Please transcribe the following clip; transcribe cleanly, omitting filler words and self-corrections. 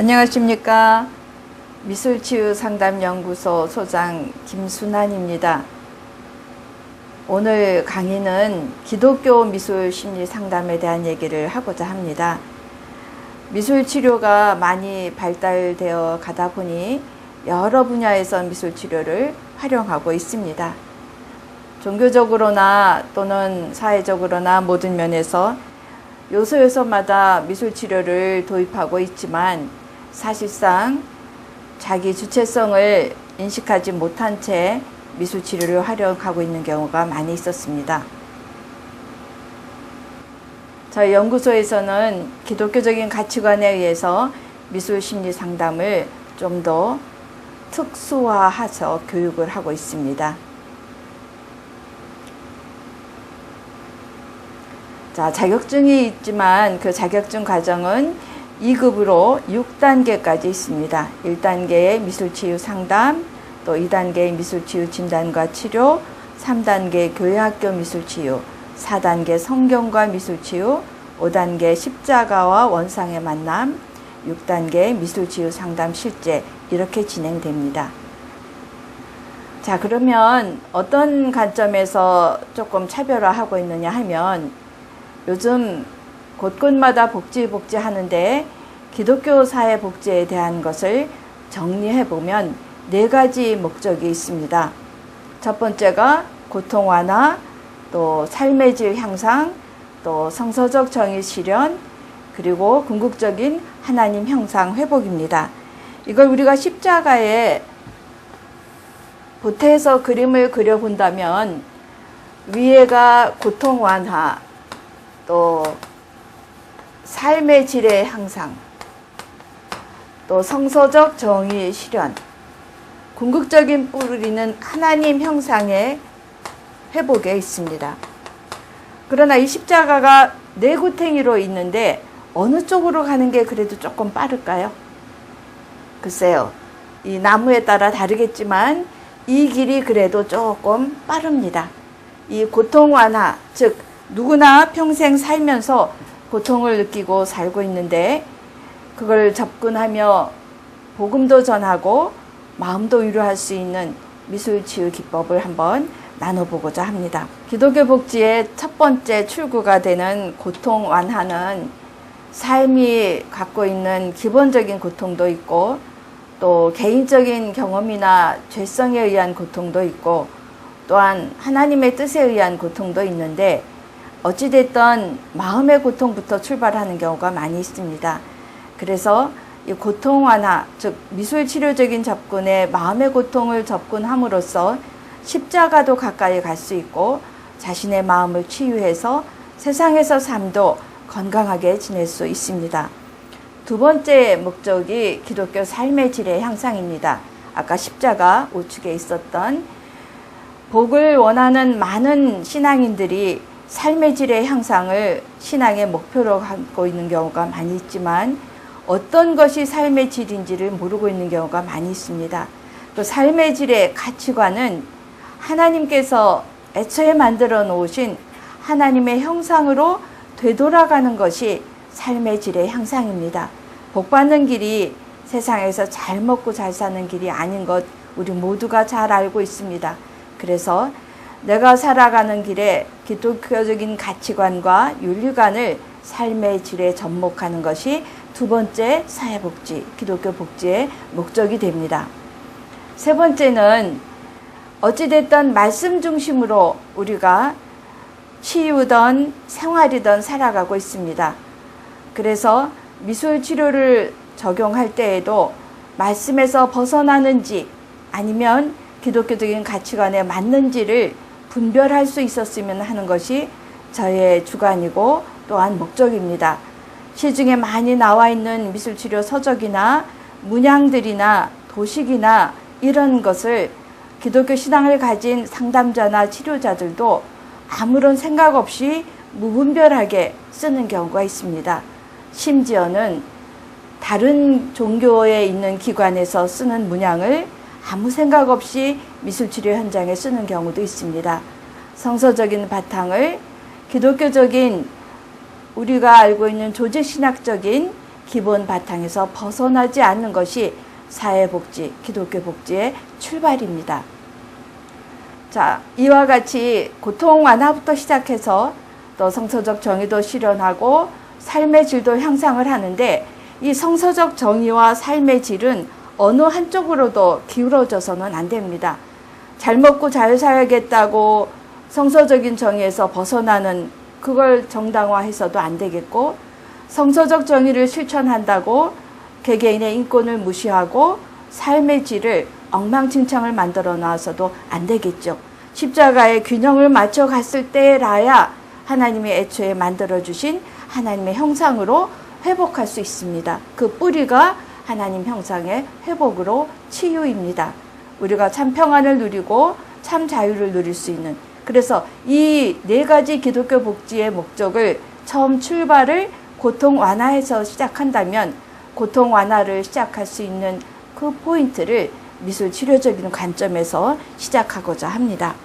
안녕하십니까. 미술치유상담연구소 소장 김순환입니다. 오늘 강의는 기독교 미술심리상담에 대한 얘기를 하고자 합니다. 미술치료가 많이 발달되어 가다 보니 여러 분야에서 미술치료를 활용하고 있습니다. 종교적으로나 또는 사회적으로나 모든 면에서 요소요소마다 미술치료를 도입하고 있지만 사실상 자기 주체성을 인식하지 못한 채 미술치료를 활용하고 있는 경우가 많이 있었습니다. 저희 연구소에서는 기독교적인 가치관에 의해서 미술심리 상담을 좀 더 특수화해서 교육을 하고 있습니다. 자격증이 있지만 그 자격증 과정은 2급으로 6단계까지 있습니다. 1단계의 미술치유 상담, 또 2단계의 미술치유 진단과 치료, 3단계 교회학교 미술치유, 4단계 성경과 미술치유, 5단계 십자가와 원상의 만남, 6단계 미술치유 상담 실제 이렇게 진행됩니다. 자, 그러면 어떤 관점에서 조금 차별화하고 있느냐 하면 요즘 곳곳마다 복지 하는데 기독교 사회 복지에 대한 것을 정리해보면 4가지 목적이 있습니다. 첫 번째가 고통 완화, 또 삶의 질 향상, 또 성서적 정의 실현, 그리고 궁극적인 하나님 형상 회복입니다. 이걸 우리가 십자가에 보태서 그림을 그려본다면 위에가 고통 완화, 또 삶의 질의 향상, 또 성서적 정의 실현, 궁극적인 뿌리는 하나님 형상의 회복에 있습니다. 그러나 이 십자가가 4구탱이로 있는데 어느 쪽으로 가는 게 그래도 조금 빠를까요? 글쎄요. 이 나무에 따라 다르겠지만 이 길이 그래도 조금 빠릅니다. 이 고통 완화, 즉 누구나 평생 살면서 고통을 느끼고 살고 있는데 그걸 접근하며 복음도 전하고 마음도 위로할 수 있는 미술치유 기법을 한번 나눠보고자 합니다. 기독교 복지의 첫 번째 출구가 되는 고통 완화는 삶이 갖고 있는 기본적인 고통도 있고 또 개인적인 경험이나 죄성에 의한 고통도 있고 또한 하나님의 뜻에 의한 고통도 있는데 어찌됐든 마음의 고통부터 출발하는 경우가 많이 있습니다. 그래서 이 고통 완화, 즉 미술치료적인 접근에 마음의 고통을 접근함으로써 십자가도 가까이 갈 수 있고 자신의 마음을 치유해서 세상에서 삶도 건강하게 지낼 수 있습니다. 두 번째 목적이 기독교 삶의 질의 향상입니다. 아까 십자가 우측에 있었던 복을 원하는 많은 신앙인들이 삶의 질의 향상을 신앙의 목표로 갖고 있는 경우가 많이 있지만 어떤 것이 삶의 질인지를 모르고 있는 경우가 많이 있습니다. 또 삶의 질의 가치관은 하나님께서 애초에 만들어 놓으신 하나님의 형상으로 되돌아가는 것이 삶의 질의 향상입니다. 복 받는 길이 세상에서 잘 먹고 잘 사는 길이 아닌 것 우리 모두가 잘 알고 있습니다. 그래서 내가 살아가는 길에 기독교적인 가치관과 윤리관을 삶의 질에 접목하는 것이 두 번째 사회복지, 기독교 복지의 목적이 됩니다. 세 번째는 어찌됐든 말씀 중심으로 우리가 치유든 생활이든 살아가고 있습니다. 그래서 미술치료를 적용할 때에도 말씀에서 벗어나는지 아니면 기독교적인 가치관에 맞는지를 분별할 수 있었으면 하는 것이 저의 주관이고 또한 목적입니다. 시중에 많이 나와 있는 미술치료 서적이나 문양들이나 도식이나 이런 것을 기독교 신앙을 가진 상담자나 치료자들도 아무런 생각 없이 무분별하게 쓰는 경우가 있습니다. 심지어는 다른 종교에 있는 기관에서 쓰는 문양을 아무 생각 없이 미술치료 현장에 쓰는 경우도 있습니다. 성서적인 바탕을 기독교적인 우리가 알고 있는 조직신학적인 기본 바탕에서 벗어나지 않는 것이 사회복지, 기독교 복지의 출발입니다. 자, 이와 같이 고통 완화부터 시작해서 또 성서적 정의도 실현하고 삶의 질도 향상을 하는데, 이 성서적 정의와 삶의 질은 어느 한쪽으로도 기울어져서는 안 됩니다. 잘 먹고 잘 살겠다고 성서적인 정의에서 벗어나는 그걸 정당화해서도 안 되겠고, 성서적 정의를 실천한다고 개개인의 인권을 무시하고 삶의 질을 엉망진창을 만들어 놔서도 안 되겠죠. 십자가의 균형을 맞춰 갔을 때라야 하나님이 애초에 만들어주신 하나님의 형상으로 회복할 수 있습니다. 그 뿌리가 하나님 형상의 회복으로 치유입니다. 우리가 참 평안을 누리고 참 자유를 누릴 수 있는, 그래서 이 네 가지 기독교 복지의 목적을 처음 출발을 고통 완화에서 시작한다면 고통 완화를 시작할 수 있는 그 포인트를 미술 치료적인 관점에서 시작하고자 합니다.